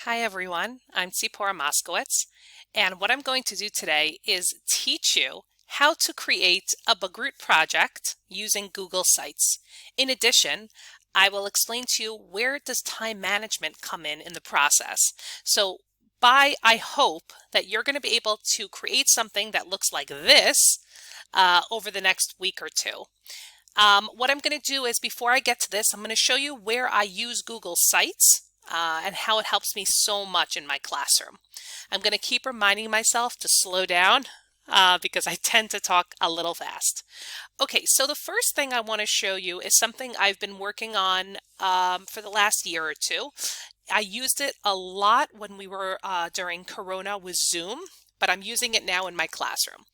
Hi everyone, I'm Tsipora Moskowitz, and what I'm going to do today is teach you how to create a Bagrut project using Google Sites. In addition, I will explain to you where does time management come in the process. So I hope that you're going to be able to create something that looks like this over the next week or two. What I'm going to do is before I get to this, I'm going to show you where I use Google Sites and how it helps me so much in my classroom. I'm going to keep reminding myself to slow down because I tend to talk a little fast. Okay, so the first thing I want to show you is something I've been working on for the last year or two. I used it a lot when we were during Corona with Zoom, but I'm using it now in my classroom.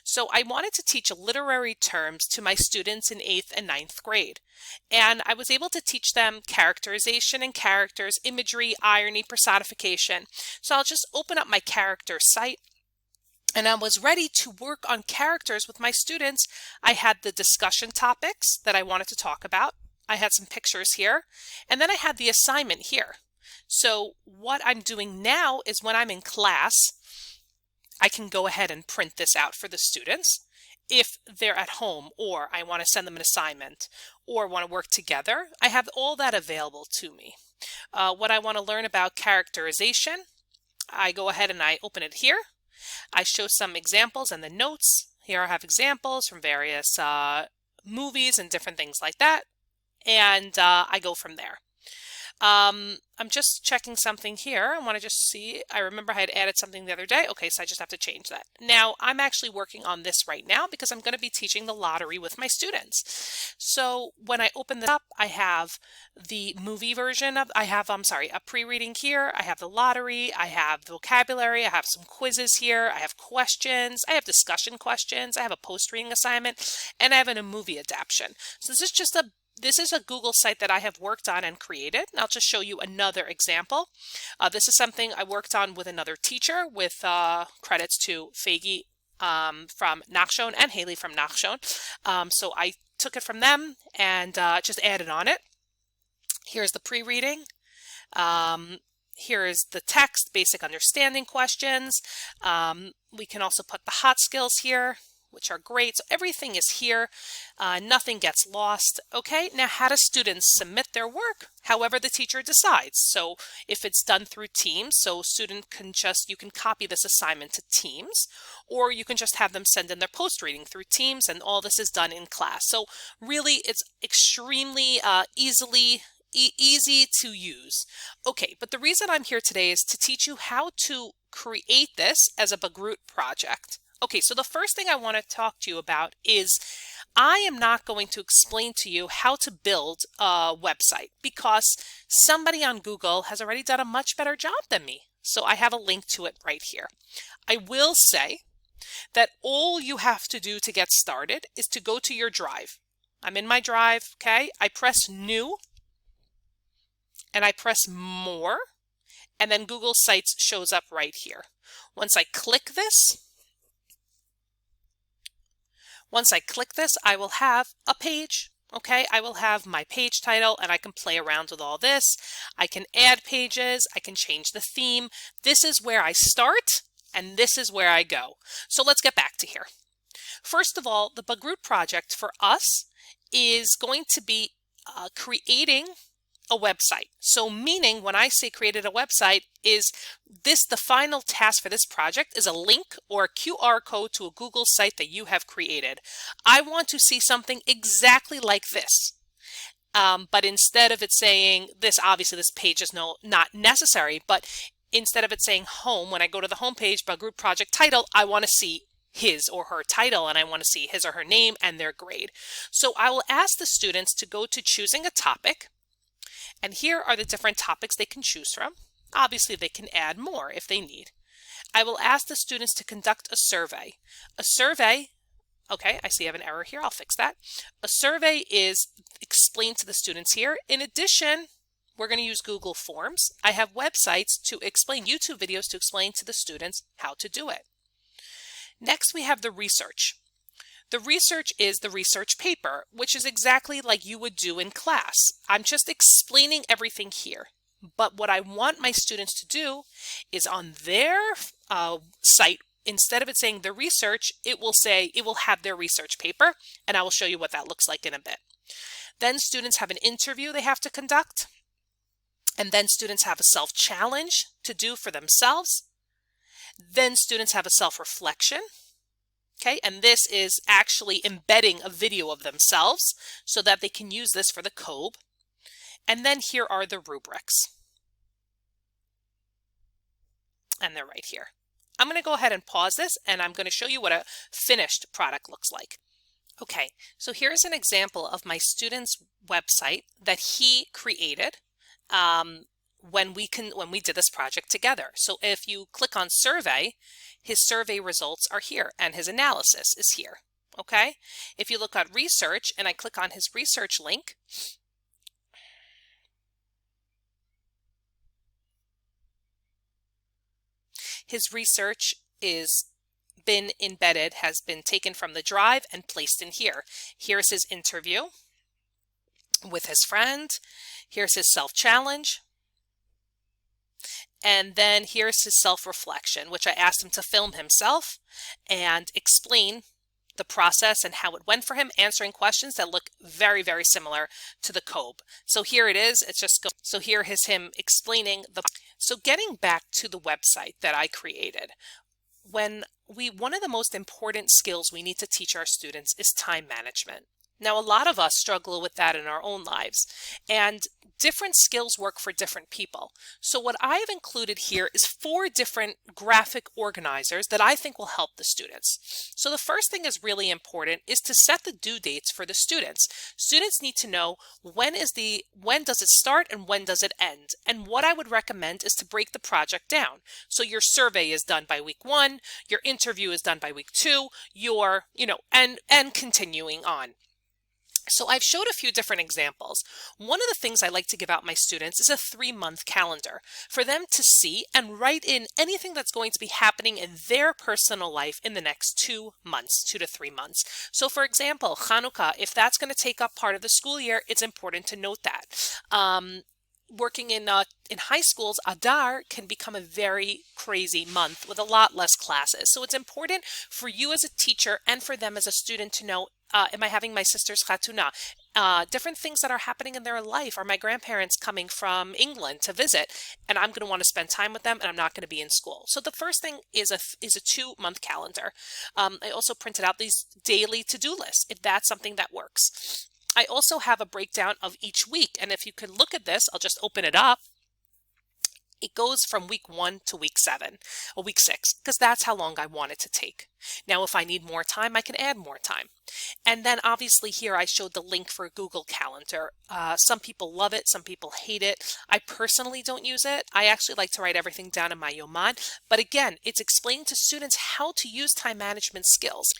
So I wanted to teach literary terms to my students in 8th and 9th grade. And I was able to teach them characterization and characters, imagery, irony, personification. So I'll just open up my character site. And I was ready to work on characters with my students. I had the discussion topics that I wanted to talk about. I had some pictures here. And then I had the assignment here. So what I'm doing now is when I'm in class, I can go ahead and print this out for the students. If they're at home or I want to send them an assignment or want to work together, I have all that available to me. What I want to learn about characterization, I go ahead and I open it here. I show some examples and the notes. Here I have examples from various movies and different things like that. And I go from there. I'm just checking something here. I want to just see. I remember I had added something the other day. Okay, so I just have to change that. Now, I'm actually working on this right now because I'm going to be teaching the lottery with my students. So when I open this up, I have the movie version of, a pre-reading here. I have the lottery. I have vocabulary. I have some quizzes here. I have questions. I have discussion questions. I have a post-reading assignment, and I have a movie adaptation. So this is a Google site that I have worked on and created, and I'll just show you another example. This is something I worked on with another teacher with credits to Fagi from Nachshon and Haley from Nachshon. So I took it from them and just added on it. Here's the pre-reading. Here is the text, basic understanding questions. We can also put the hot skills here, which are great. So everything is here. Nothing gets lost. Okay, now how do students submit their work? However the teacher decides. So if it's done through Teams, so you can copy this assignment to Teams, or you can just have them send in their post-reading through Teams, and all this is done in class. So really it's extremely easy to use. Okay, but the reason I'm here today is to teach you how to create this as a Bagrut project. Okay, so the first thing I want to talk to you about is I am not going to explain to you how to build a website because somebody on Google has already done a much better job than me. So I have a link to it right here. I will say that all you have to do to get started is to go to your drive. I'm in my drive, okay? I press New and I press More, and then Google Sites shows up right here. Once I click this, I will have a page. Okay, I will have my page title and I can play around with all this. I can add pages. I can change the theme. This is where I start and this is where I go. So let's get back to here. First of all, the Bagrut project for us is going to be creating a website. So meaning when I say created a website is the final task for this project is a link or a QR code to a Google site that you have created. I want to see something exactly like this. But instead of it saying this, obviously this page is not necessary, but instead of it saying home, when I go to the home page, Bagrut project title, I want to see his or her title and I want to see his or her name and their grade. So I will ask the students to go to choosing a topic. And here are the different topics they can choose from. Obviously, they can add more if they need. I will ask the students to conduct a survey. A survey, okay, I see I have an error here. I'll fix that. A survey is explained to the students here. In addition, we're going to use Google Forms. I have websites to explain, YouTube videos to explain to the students how to do it. Next, we have the research. The research is the research paper, which is exactly like you would do in class. I'm just explaining everything here. But what I want my students to do is on their site, instead of it saying the research, it will have their research paper, and I will show you what that looks like in a bit. Then students have an interview they have to conduct, and then students have a self-challenge to do for themselves. Then students have a self-reflection. Okay, and this is actually embedding a video of themselves so that they can use this for the COBE. And then here are the rubrics. And they're right here. I'm going to go ahead and pause this, and I'm going to show you what a finished product looks like. Okay, so here's an example of my student's website that he created when we did this project together. So if you click on survey, his survey results are here and his analysis is here. Okay, if you look at research and I click on his research link, his research is been embedded, has been taken from the drive and placed in here. Here's his interview with his friend. Here's his self-challenge. And then here's his self-reflection, which I asked him to film himself and explain the process and how it went for him, answering questions that look very, very similar to the COBE. So here it is. So here is him explaining So getting back to the website that I created, one of the most important skills we need to teach our students is time management. Now, a lot of us struggle with that in our own lives, and different skills work for different people. So what I've included here is 4 different graphic organizers that I think will help the students. So the first thing is really important is to set the due dates for the students. Students need to know when does it start and when does it end. And what I would recommend is to break the project down. So your survey is done by week 1, your interview is done by week 2, and continuing on. So I've showed a few different examples. One of the things I like to give out my students is a 3-month calendar for them to see and write in anything that's going to be happening in their personal life in the next 2 months, 2 to 3 months. So for example, Hanukkah, if that's going to take up part of the school year, it's important to note that. Working in high schools, Adar can become a very crazy month with a lot less classes. So it's important for you as a teacher and for them as a student to know, am I having my sister's chatuna? Different things that are happening in their life. Are my grandparents coming from England to visit? And I'm going to want to spend time with them, and I'm not going to be in school. So the first thing is a 2-month calendar. I also printed out these daily to-do lists, if that's something that works. I also have a breakdown of each week, and if you can look at this, I'll just open it up. It goes from week 1 to week 7 or week 6, because that's how long I want it to take. Now, if I need more time, I can add more time. And then obviously here I showed the link for Google Calendar. Some people love it, some people hate it. I personally don't use it. I actually like to write everything down in my Yoman. But again, it's explaining to students how to use time management skills.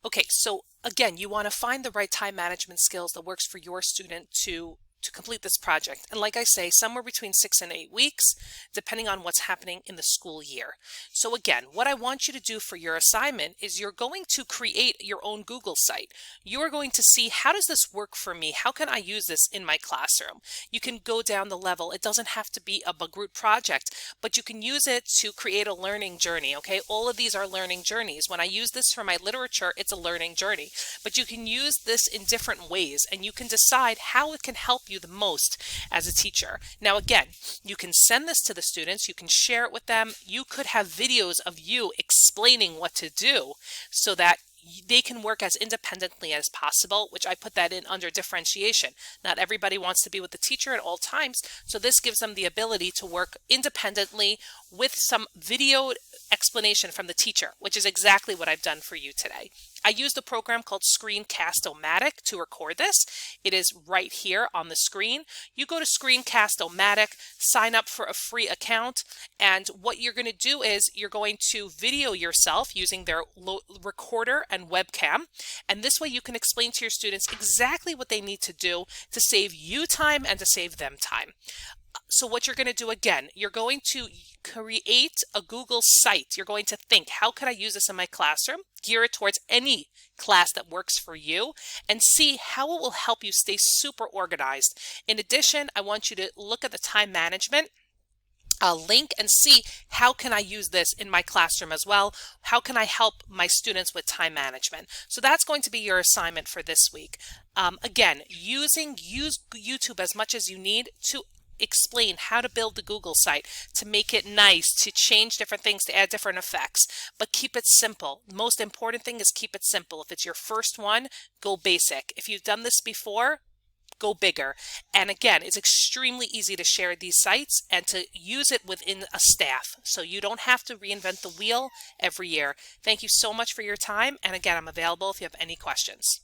Okay, so again, you want to find the right time management skills that works for your student to complete this project. And like I say, somewhere between 6 and 8 weeks, depending on what's happening in the school year. So again, what I want you to do for your assignment is you're going to create your own Google site. You're going to see, how does this work for me? How can I use this in my classroom? You can go down the level. It doesn't have to be a Bagrut project, but you can use it to create a learning journey, okay? All of these are learning journeys. When I use this for my literature, it's a learning journey. But you can use this in different ways, and you can decide how it can help you the most as a teacher. Now again, you can send this to the students, you can share it with them, you could have videos of you explaining what to do so that they can work as independently as possible, which I put that in under differentiation. Not everybody wants to be with the teacher at all times, so this gives them the ability to work independently with some video explanation from the teacher, which is exactly what I've done for you today. I used a program called Screencast-O-Matic to record this. It is right here on the screen. You go to Screencast-O-Matic, sign up for a free account, and what you're going to do is you're going to video yourself using their recorder and webcam, and this way you can explain to your students exactly what they need to do to save you time and to save them time. So what you're going to do again, you're going to create a Google site. You're going to think, how could I use this in my classroom? Gear it towards any class that works for you and see how it will help you stay super organized. In addition, I want you to look at the time management link and see how can I use this in my classroom as well? How can I help my students with time management? So that's going to be your assignment for this week. Again, use YouTube as much as you need to explain how to build the Google site, to make it nice, to change different things, to add different effects, but keep it simple. The most important thing is keep it simple. If it's your first one, go basic. If you've done this before, go bigger. And again, it's extremely easy to share these sites and to use it within a staff. So you don't have to reinvent the wheel every year. Thank you so much for your time. And again, I'm available if you have any questions.